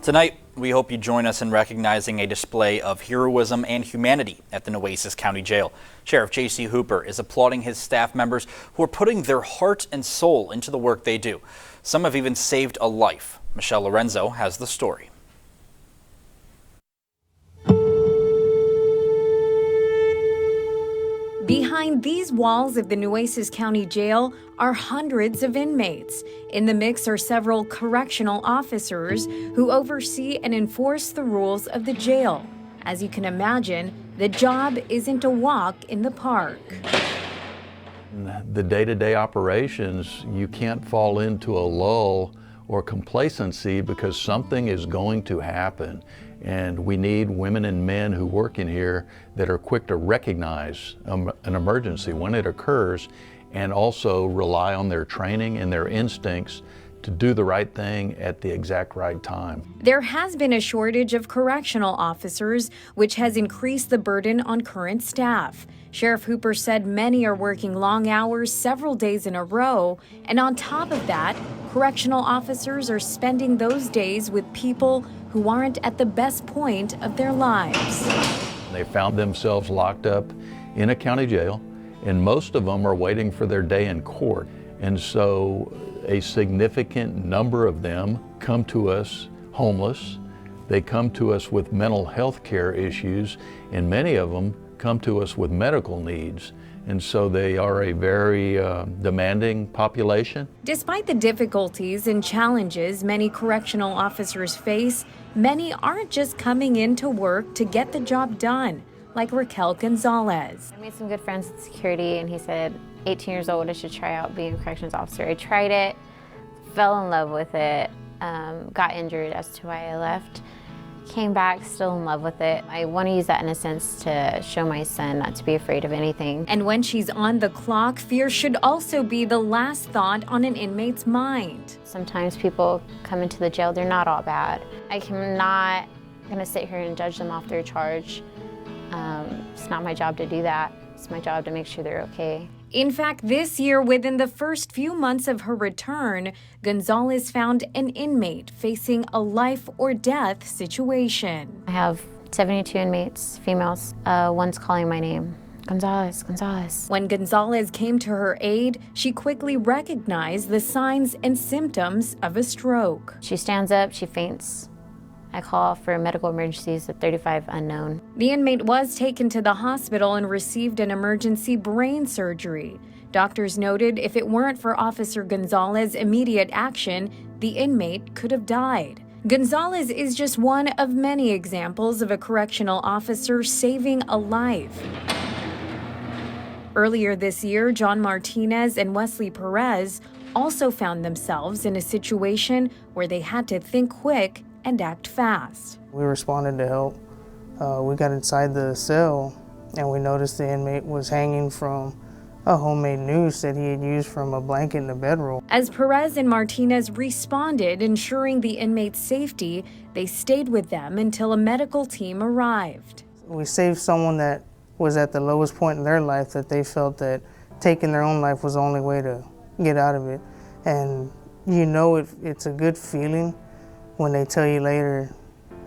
Tonight, we hope you join us in recognizing a display of heroism and humanity at the Nueces County Jail. Sheriff J.C. Hooper is applauding his staff members who are putting their heart and soul into the work they do. Some have even saved a life. Michelle Lorenzo has the story. Behind these walls of the Nueces County Jail are hundreds of inmates. In the mix are several correctional officers who oversee and enforce the rules of the jail. As you can imagine, the job isn't a walk in the park. The day-to-day operations, you can't fall into a lull or complacency because something is going to happen. And we need women and men who work in here that are quick to recognize an emergency when it occurs, and also rely on their training and their instincts to do the right thing at the exact right time. There has been a shortage of correctional officers, which has increased the burden on current staff. Sheriff Hooper said many are working long hours several days in a row, and on top of that, correctional officers are spending those days with people who aren't at the best point of their lives. They found themselves locked up in a county jail, and most of them are waiting for their day in court. And so a significant number of them come to us homeless. They come to us with mental health care issues, and many of them come to us with medical needs. And so they are a very demanding population. Despite the difficulties and challenges many correctional officers face, many aren't just coming in to work to get the job done, like Raquel Gonzalez. I made some good friends with security, and he said, 18 years old, I should try out being a corrections officer. I tried it, fell in love with it, got injured as to why I left. Came back, still in love with it. I want to use that innocence to show my son not to be afraid of anything. And when she's on the clock, fear should also be the last thought on an inmate's mind. Sometimes people come into the jail, they're not all bad. I am not going to sit here and judge them off their charge. It's not my job to do that. It's my job to make sure they're okay. In fact, this year, within the first few months of her return, Gonzalez found an inmate facing a life or death situation. I have 72 inmates, females. One's calling my name. Gonzalez, Gonzalez. When Gonzalez came to her aid, she quickly recognized the signs and symptoms of a stroke. She stands up, she faints. I call for medical emergencies at 35 unknown. The inmate was taken to the hospital and received an emergency brain surgery. Doctors noted if it weren't for Officer Gonzalez's immediate action, the inmate could have died. Gonzalez is just one of many examples of a correctional officer saving a life. Earlier this year, John Martinez and Wesley Perez also found themselves in a situation where they had to think quick and act fast. We responded to help. We got inside the cell and we noticed the inmate was hanging from a homemade noose that he had used from a blanket in the bedroll. As Perez and Martinez responded, ensuring the inmate's safety, they stayed with them until a medical team arrived. We saved someone that was at the lowest point in their life, that they felt that taking their own life was the only way to get out of it. And you know it's a good feeling when they tell you later,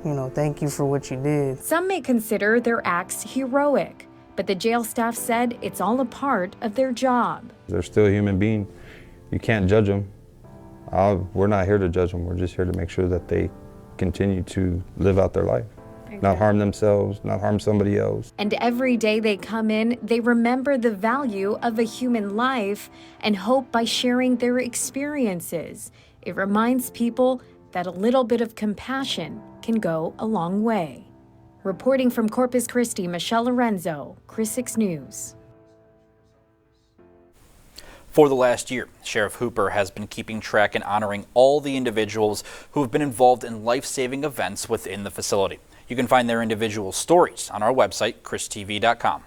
you know, thank you for what you did. Some may consider their acts heroic, but the jail staff said it's all a part of their job. They're still a human being. You can't judge them. We're not here to judge them. We're just here to make sure that they continue to live out their life. Not harm themselves, not harm somebody else. And every day they come in, they remember the value of a human life and hope by sharing their experiences. It reminds people that a little bit of compassion can go a long way. Reporting from Corpus Christi, Michelle Lorenzo, Chris 6 News. For the last year, Sheriff Hooper has been keeping track and honoring all the individuals who have been involved in life-saving events within the facility. You can find their individual stories on our website, christv.com.